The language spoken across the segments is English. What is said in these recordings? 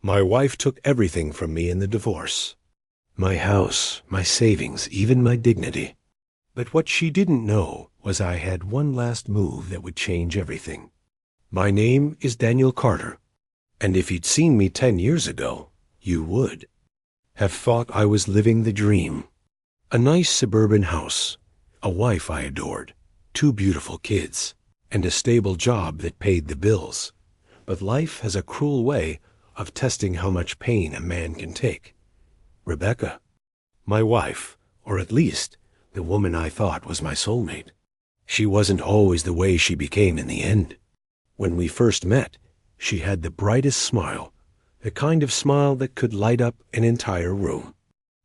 My wife took everything from me in the divorce. My house, my savings, even my dignity. But what she didn't know was I had one last move that would change everything. My name is Daniel Carter, and if you'd seen me 10 years ago, you would have thought I was living the dream. A nice suburban house, a wife I adored, 2 beautiful kids, and a stable job that paid the bills. But life has a cruel way of testing how much pain a man can take. Rebecca, my wife, or at least the woman I thought was my soulmate, she wasn't always the way she became in the end. When we first met, she had the brightest smile, the kind of smile that could light up an entire room.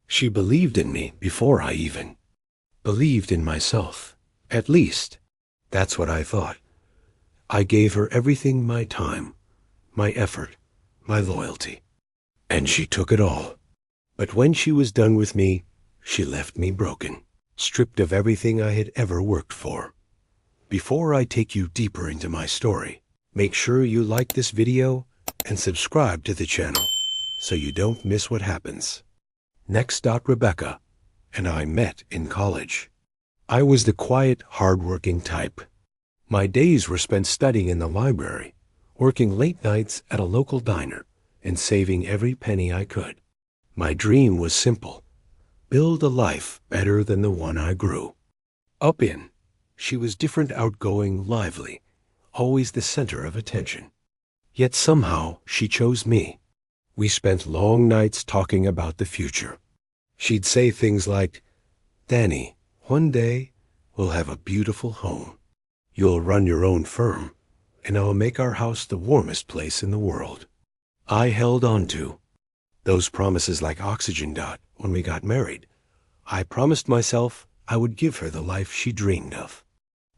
She believed in me before I even believed in myself. At least, that's what I thought. I gave her everything, my time, my effort, my loyalty. And she took it all. But when she was done with me, she left me broken, stripped of everything I had ever worked for. Before I take you deeper into my story, make sure you like this video and subscribe to the channel so you don't miss what happens. Next, Rebecca and I met in college. I was the quiet, hard-working type. My days were spent studying in the library, working late nights at a local diner, and saving every penny I could. My dream was simple: build a life better than the one I grew up in. She was different, outgoing, lively, always the center of attention. Yet somehow she chose me. We spent long nights talking about the future. She'd say things like, "Danny, one day we'll have a beautiful home. You'll run your own firm, and I'll make our house the warmest place in the world." I held on to those promises like oxygen. When we got married, I promised myself I would give her the life she dreamed of.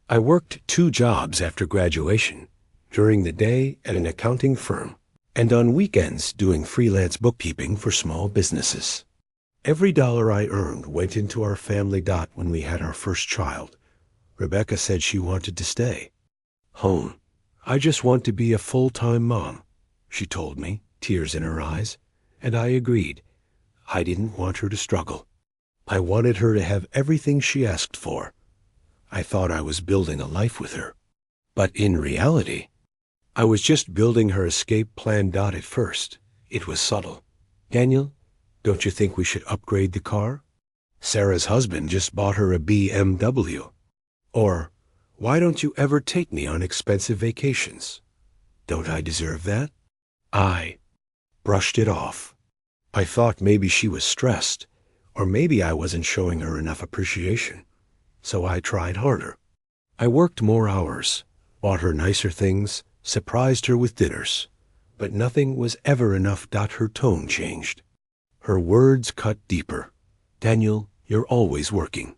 I worked 2 jobs after graduation, during the day at an accounting firm, and on weekends doing freelance bookkeeping for small businesses. Every dollar I earned went into our family. When we had our first child, Rebecca said she wanted to stay home. "I just want to be a full-time mom," she told me, tears in her eyes, and I agreed. I didn't want her to struggle. I wanted her to have everything she asked for. I thought I was building a life with her. But in reality, I was just building her escape plan. At first, it was subtle. "Daniel, don't you think we should upgrade the car? Sarah's husband just bought her a BMW." Or, "Why don't you ever take me on expensive vacations? Don't I deserve that?" I brushed it off. I thought maybe she was stressed, or maybe I wasn't showing her enough appreciation. So I tried harder. I worked more hours, bought her nicer things, surprised her with dinners. But nothing was ever enough. Her tone changed. Her words cut deeper. "Daniel, you're always working.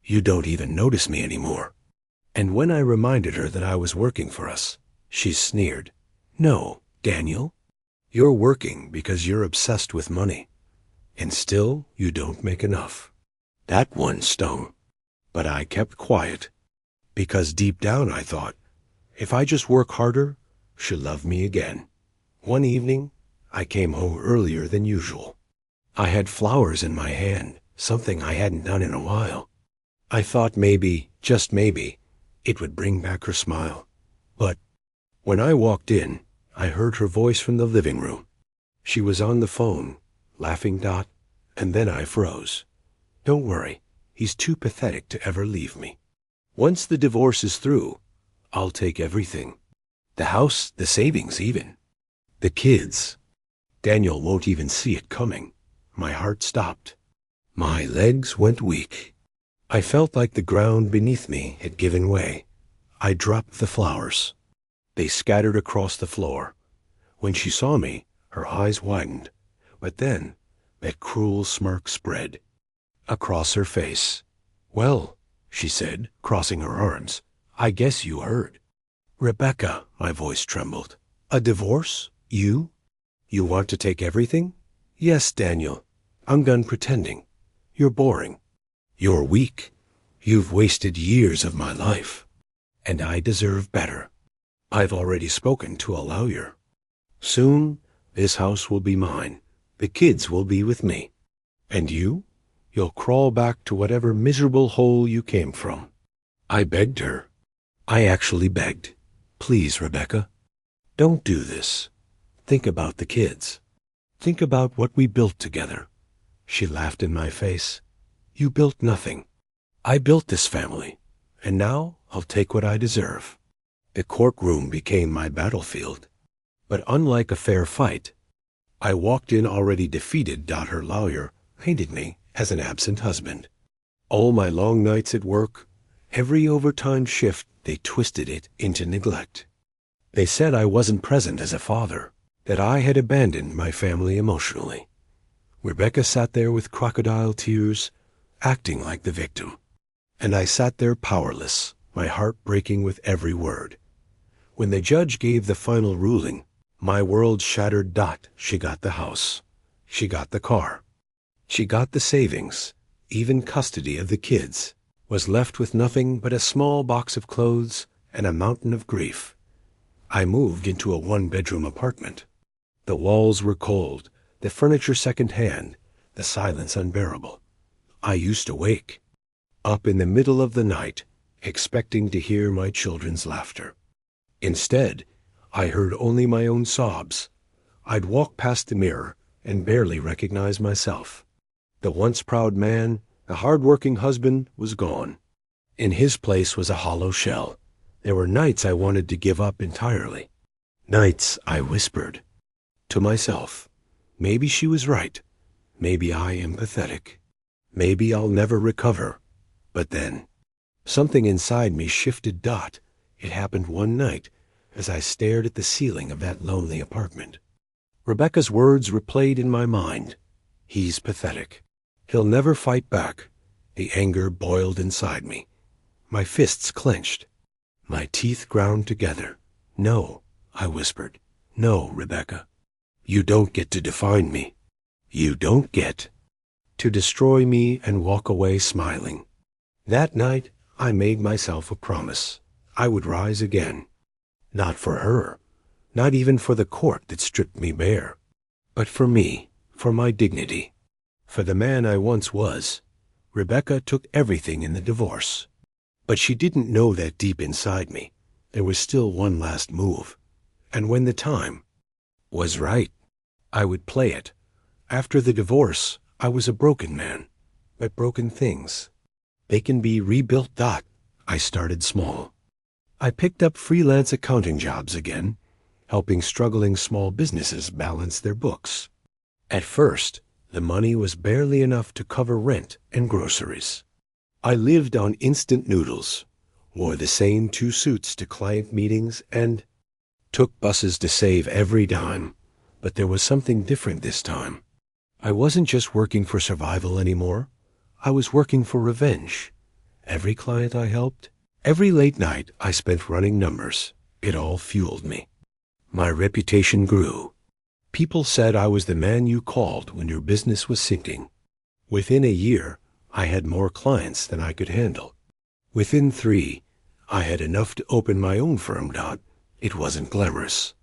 You don't even notice me anymore." And when I reminded her that I was working for us, she sneered. "No, Daniel, you're working because you're obsessed with money. And still you don't make enough." That one stung. But I kept quiet, because deep down I thought, if I just work harder, she'll love me again. One evening, I came home earlier than usual. I had flowers in my hand, something I hadn't done in a while. I thought maybe, just maybe, it would bring back her smile. But when I walked in, I heard her voice from the living room. She was on the phone, laughing. And then I froze. "Don't worry, he's too pathetic to ever leave me. Once the divorce is through, I'll take everything. The house, the savings even. The kids. Daniel won't even see it coming." My heart stopped. My legs went weak. I felt like the ground beneath me had given way. I dropped the flowers. They scattered across the floor. When she saw me, her eyes widened. But then, that cruel smirk spread across her face. "Well," she said, crossing her arms, "I guess you heard." "Rebecca," my voice trembled. "A divorce? You? You want to take everything?" "Yes, Daniel. I'm done pretending. You're boring. You're weak. You've wasted years of my life. And I deserve better. I've already spoken to a lawyer. Soon, This house will be mine. The kids will be with me. And you? You'll crawl back to whatever miserable hole you came from. I begged her. I actually begged. Please, Rebecca, don't do this. Think about the kids. Think about what we built together. She laughed in my face. You built nothing. I built this family, and now I'll take what I deserve. The courtroom became my battlefield. But unlike a fair fight, I walked in already defeated. Her lawyer painted me as an absent husband. All my long nights at work, every overtime shift, they twisted it into neglect. They said I wasn't present as a father, that I had abandoned my family emotionally. Rebecca sat there with crocodile tears, acting like the victim. And I sat there powerless, my heart breaking with every word. When the judge gave the final ruling, my world shattered. She got the house. She got the car. She got the savings, even custody of the kids, was left with nothing but a small box of clothes and a mountain of grief. I moved into a one-bedroom apartment. The walls were cold, the furniture second-hand, the silence unbearable. I used to wake, up in the middle of the night, expecting to hear my children's laughter. Instead, I heard only my own sobs. I'd walk past the mirror and barely recognize myself. The once proud man, the hard-working husband, was gone. In his place was a hollow shell. There were nights I wanted to give up entirely. Nights I whispered to myself, maybe she was right. Maybe I am pathetic. Maybe I'll never recover. But then, something inside me shifted. It happened one night as I stared at the ceiling of that lonely apartment. Rebecca's words replayed in my mind. He's pathetic. He'll never fight back. The anger boiled inside me. My fists clenched. My teeth ground together. No, I whispered. No, Rebecca. You don't get to define me. You don't get to destroy me and walk away smiling. That night, I made myself a promise. I would rise again. Not for her, not even for the court that stripped me bare, but for me, for my dignity, for the man I once was. Rebecca took everything in the divorce. But she didn't know that deep inside me, there was still one last move. And when the time was right, I would play it. After the divorce, I was a broken man, but broken things, they can be rebuilt. I started small. I picked up freelance accounting jobs again, helping struggling small businesses balance their books. At first, the money was barely enough to cover rent and groceries. I lived on instant noodles, wore the same 2 suits to client meetings, and took buses to save every dime. But there was something different this time. I wasn't just working for survival anymore. I was working for revenge. Every client I helped, every late night I spent running numbers, it all fueled me. My reputation grew. People said I was the man you called when your business was sinking. Within a year, I had more clients than I could handle. Within 3, I had enough to open my own firm. It wasn't glamorous.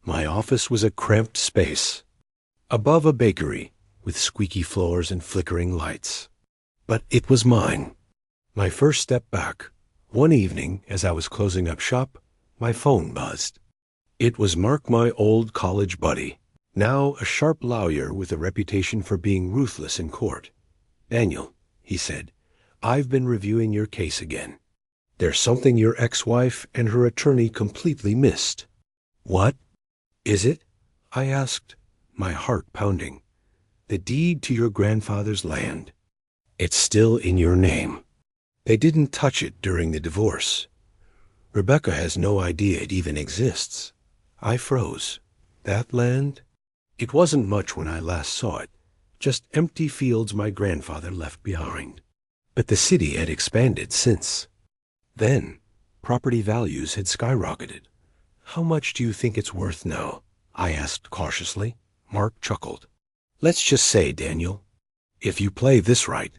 My office was a cramped space, above a bakery, with squeaky floors and flickering lights. But it was mine. My first step back. One evening, as I was closing up shop, my phone buzzed. It was Mark, my old college buddy, now a sharp lawyer with a reputation for being ruthless in court. Daniel, he said, I've been reviewing your case again. There's something your ex-wife and her attorney completely missed. What is it? I asked, my heart pounding. The deed to your grandfather's land. It's still in your name. They didn't touch it during the divorce. Rebecca has no idea it even exists. I froze. That land? It wasn't much when I last saw it, just empty fields my grandfather left behind. But the city had expanded since. Then, property values had skyrocketed. How much do you think it's worth now? I asked cautiously. Mark chuckled. Let's just say, Daniel, if you play this right,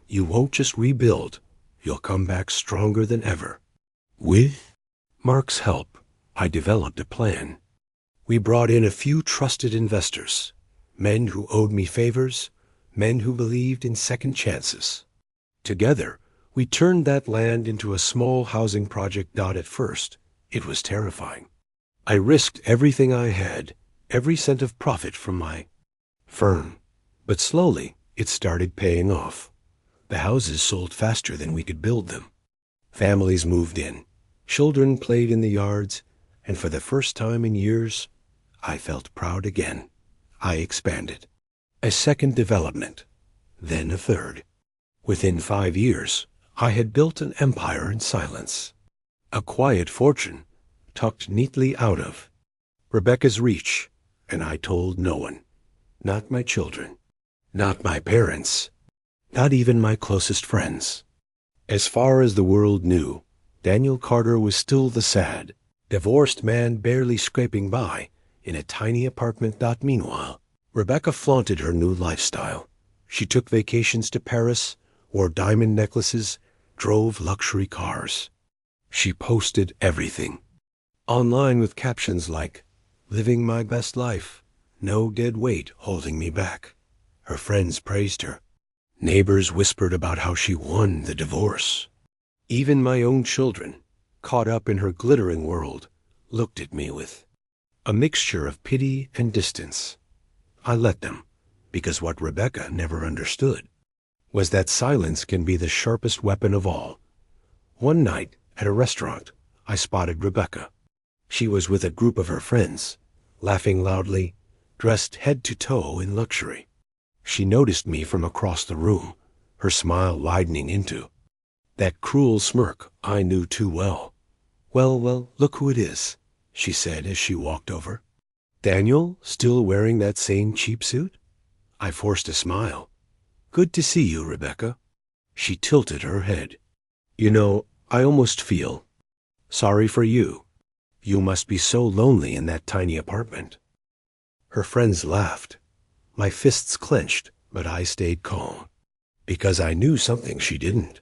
you won't just rebuild. You'll come back stronger than ever. With Mark's help, I developed a plan. We brought in a few trusted investors, men who owed me favors, men who believed in second chances. Together, we turned that land into a small housing project. At first, it was terrifying. I risked everything I had, every cent of profit from my firm. But slowly, it started paying off. The houses sold faster than we could build them. Families moved in. Children played in the yards, and for the first time in years, I felt proud again. I expanded. A second development, then a third. Within 5 years, I had built an empire in silence. A quiet fortune, tucked neatly out of Rebecca's reach, and I told no one. Not my children, not my parents, not even my closest friends. As far as the world knew, Daniel Carter was still the sad, divorced man barely scraping by in a tiny apartment. Meanwhile, Rebecca flaunted her new lifestyle. She took vacations to Paris, wore diamond necklaces, drove luxury cars. She posted everything online with captions like, "Living my best life, no dead weight holding me back." Her friends praised her. Neighbors whispered about how she won the divorce. Even my own children, caught up in her glittering world, looked at me with a mixture of pity and distance. I let them, because what Rebecca never understood was that silence can be the sharpest weapon of all. One night, at a restaurant, I spotted Rebecca. She was with a group of her friends, laughing loudly, dressed head to toe in luxury. She noticed me from across the room, her smile widening into that cruel smirk I knew too well. Well, look who it is," she said as she walked over. "Daniel, still wearing that same cheap suit?" I forced a smile. "Good to see you, Rebecca." She tilted her head. "You know, I almost feel sorry for you. You must be so lonely in that tiny apartment." Her friends laughed. My fists clenched, but I stayed calm, because I knew something she didn't.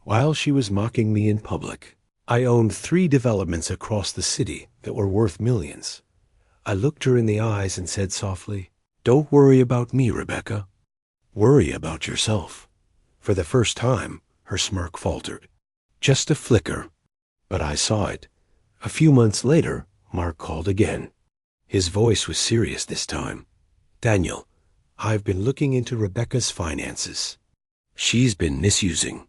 While she was mocking me in public, I owned 3 developments across the city that were worth millions. I looked her in the eyes and said softly, "Don't worry about me, Rebecca. Worry about yourself." For the first time, her smirk faltered. Just a flicker, but I saw it. A few months later, Mark called again. His voice was serious this time. "Daniel, I've been looking into Rebecca's finances. She's been misusing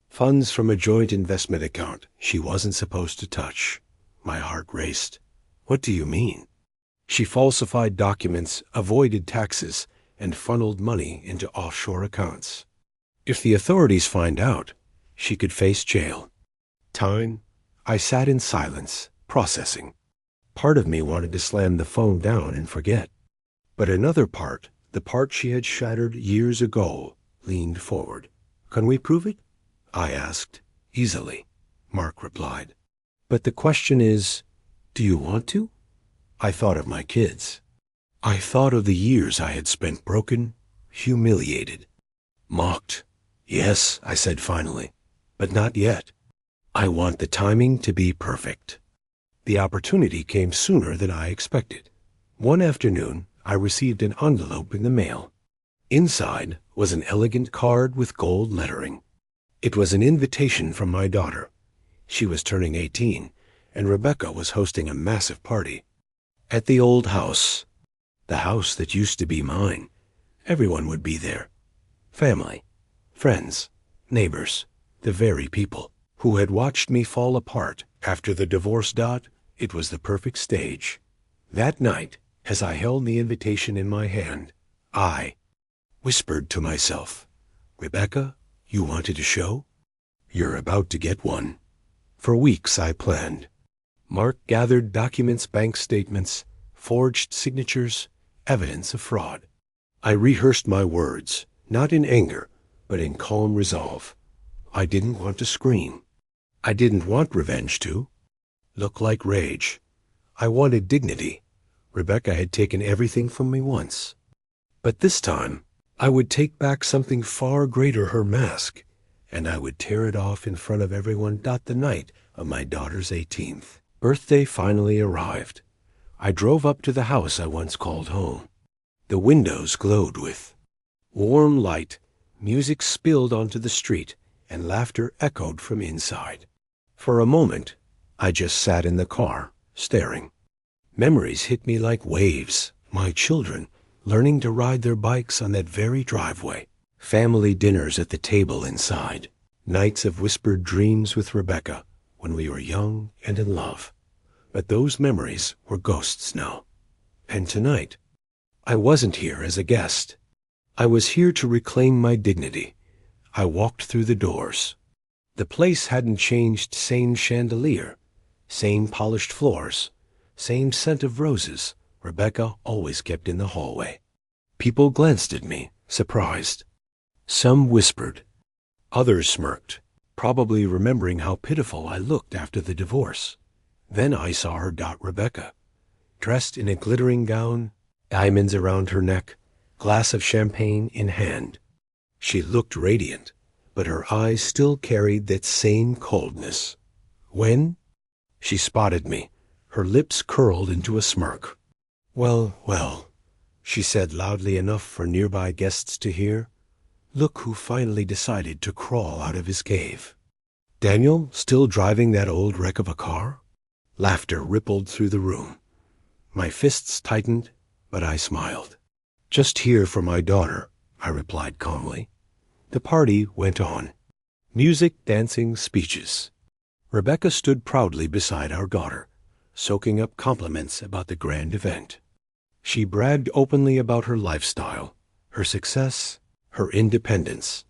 funds from a joint investment account she wasn't supposed to touch." My heart raced. "What do you mean?" "She falsified documents, avoided taxes, and funneled money into offshore accounts. If the authorities find out, she could face jail, time." I sat in silence, processing. Part of me wanted to slam the phone down and forget. But another part, the part she had shattered years ago, leaned forward. "Can we prove it?" I asked. "Easily," Mark replied. "But the question is, do you want to?" I thought of my kids. I thought of the years I had spent broken, humiliated, mocked. "Yes," I said finally, "but not yet. I want the timing to be perfect." The opportunity came sooner than I expected. One afternoon, I received an envelope in the mail. Inside was an elegant card with gold lettering. It was an invitation from my daughter. She was turning 18, and Rebecca was hosting a massive party at the old house, the house that used to be mine. Everyone would be there. Family, friends, neighbors, the very people who had watched me fall apart after the divorce. It was the perfect stage. That night, as I held the invitation in my hand, I whispered to myself, "Rebecca, you wanted a show? You're about to get one." For weeks I planned. Mark gathered documents, bank statements, forged signatures, evidence of fraud. I rehearsed my words, not in anger, but in calm resolve. I didn't want to scream. I didn't want revenge to look like rage. I wanted dignity. Rebecca had taken everything from me once. But this time, I would take back something far greater, her mask, and I would tear it off in front of everyone. The night of my daughter's 18th birthday finally arrived. I drove up to the house I once called home. The windows glowed with warm light, music spilled onto the street, and laughter echoed from inside. For a moment, I just sat in the car, staring. Memories hit me like waves. My children, learning to ride their bikes on that very driveway. Family dinners at the table inside. Nights of whispered dreams with Rebecca when we were young and in love. But those memories were ghosts now. And tonight, I wasn't here as a guest. I was here to reclaim my dignity. I walked through the doors. The place hadn't changed. Same chandelier, same polished floors, same scent of roses Rebecca always kept in the hallway. People glanced at me, surprised. Some whispered. Others smirked, probably remembering how pitiful I looked after the divorce. Then I saw her, Rebecca, dressed in a glittering gown, diamonds around her neck, glass of champagne in hand. She looked radiant, but her eyes still carried that same coldness. When she spotted me, her lips curled into a smirk. "Well, well," she said loudly enough for nearby guests to hear. "Look who finally decided to crawl out of his cave. Daniel, still driving that old wreck of a car?" Laughter rippled through the room. My fists tightened, but I smiled. "Just here for my daughter," I replied calmly. The party went on. Music, dancing, speeches. Rebecca stood proudly beside our daughter, soaking up compliments about the grand event. She bragged openly about her lifestyle, her success, her independence.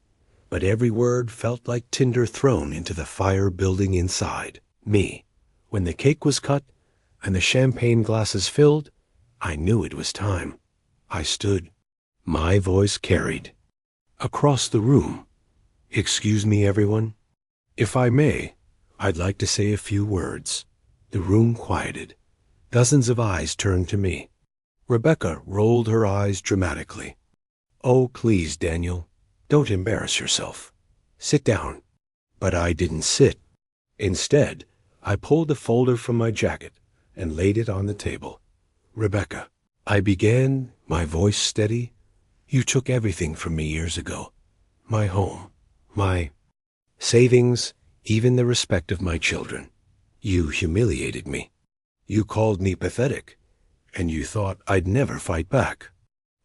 But every word felt like tinder thrown into the fire building inside me. When the cake was cut and the champagne glasses filled, I knew it was time. I stood. My voice carried. Across the room. "Excuse me, everyone. If I may, I'd like to say a few words." The room quieted. Dozens of eyes turned to me. Rebecca rolled her eyes dramatically. "Oh, please, Daniel, don't embarrass yourself. Sit down." But I didn't sit. Instead, I pulled a folder from my jacket and laid it on the table. "Rebecca," I began, my voice steady, "you took everything from me years ago. My home, my savings, even the respect of my children. You humiliated me. You called me pathetic, and you thought I'd never fight back."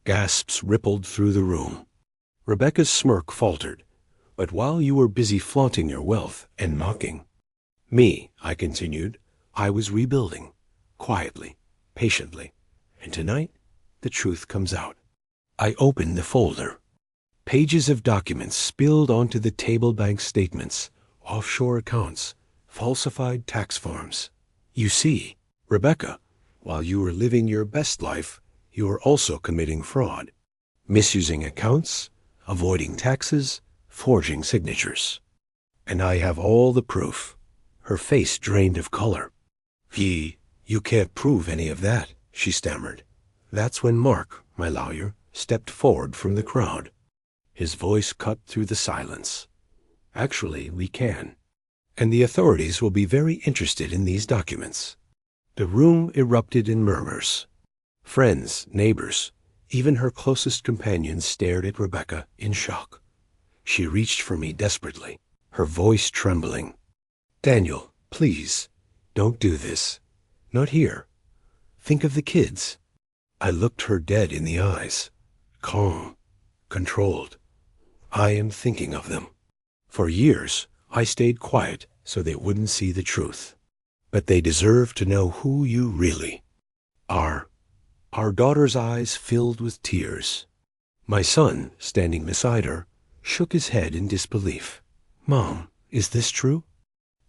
Gasps rippled through the room. Rebecca's smirk faltered. "But while you were busy flaunting your wealth and mocking me," I continued, "I was rebuilding, quietly, patiently. And tonight, the truth comes out." I opened the folder. Pages of documents spilled onto the table: bank statements, offshore accounts, falsified tax forms. "You see, Rebecca, while you were living your best life, you were also committing fraud, misusing accounts, avoiding taxes, forging signatures. And I have all the proof." Her face drained of color. You can't prove any of that," she stammered. That's when Mark, my lawyer, stepped forward from the crowd. His voice cut through the silence. "Actually, we can. And the authorities will be very interested in these documents." The room erupted in murmurs. Friends, neighbors, even her closest companions stared at Rebecca in shock. She reached for me desperately, her voice trembling. "Daniel, please, don't do this. Not here. Think of the kids." I looked her dead in the eyes, calm, controlled. "I am thinking of them. For years, I stayed quiet so they wouldn't see the truth. But they deserve to know who you really are." Our daughter's eyes filled with tears. My son, standing beside her, shook his head in disbelief. "Mom, is this true?"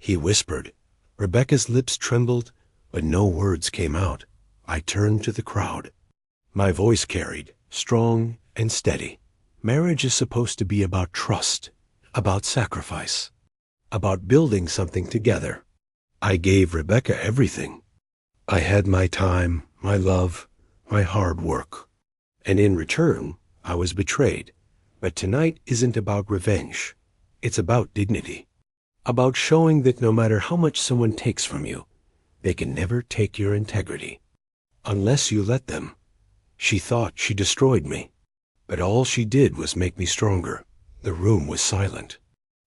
He whispered. Rebecca's lips trembled, but no words came out. I turned to the crowd. My voice carried, strong and steady. "Marriage is supposed to be about trust, about sacrifice, about building something together. I gave Rebecca everything. I had my time, my love, my hard work. And in return, I was betrayed. But tonight isn't about revenge. It's about dignity. About showing that no matter how much someone takes from you, they can never take your integrity." unless you let them. She thought she destroyed me, but all she did was make me stronger. The room was silent.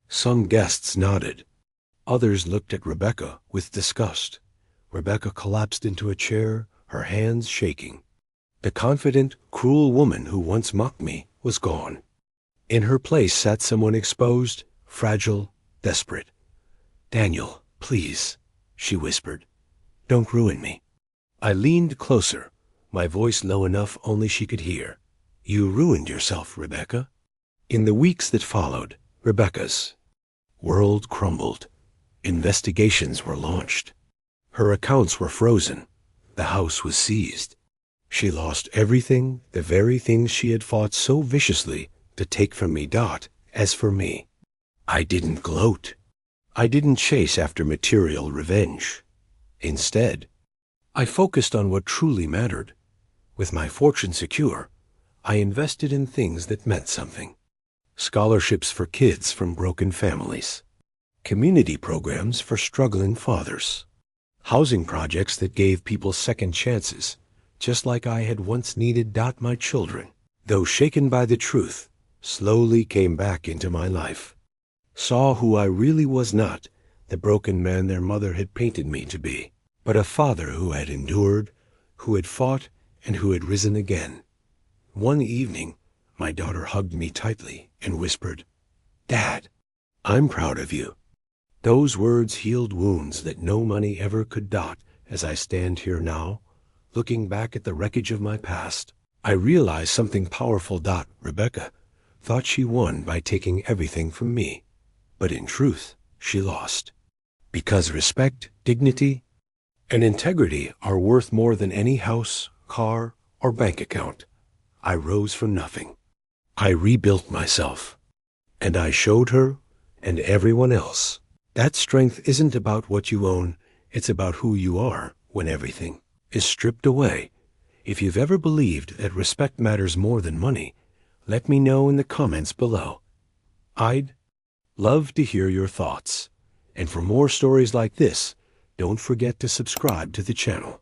Some guests nodded. Others looked at Rebecca with disgust. Rebecca collapsed into a chair, her hands shaking. The confident, cruel woman who once mocked me was gone. In her place sat someone exposed, fragile, desperate. "Daniel, please," she whispered. "Don't ruin me." I leaned closer, my voice low enough only she could hear. "You ruined yourself, Rebecca." In the weeks that followed, Rebecca's world crumbled. Investigations were launched. Her accounts were frozen. The house was seized. She lost everything, the very things she had fought so viciously to take from me. As for me, I didn't gloat. I didn't chase after material revenge. Instead, I focused on what truly mattered. With my fortune secure, I invested in things that meant something. Scholarships for kids from broken families. Community programs for struggling fathers. Housing projects that gave people second chances, just like I had once needed. My children, though shaken by the truth, slowly came back into my life. Saw who I really was, not the broken man their mother had painted me to be, but a father who had endured, who had fought, and who had risen again. One evening, my daughter hugged me tightly and whispered, "Dad, I'm proud of you." Those words healed wounds that no money ever could. As I stand here now, looking back at the wreckage of my past, I realize something powerful. Rebecca thought she won by taking everything from me, but in truth, she lost. Because respect, dignity, and integrity are worth more than any house, car, or bank account. I rose from nothing. I rebuilt myself, and I showed her and everyone else that strength isn't about what you own, it's about who you are when everything is stripped away. If you've ever believed that respect matters more than money, let me know in the comments below. I'd love to hear your thoughts. And for more stories like this, don't forget to subscribe to the channel.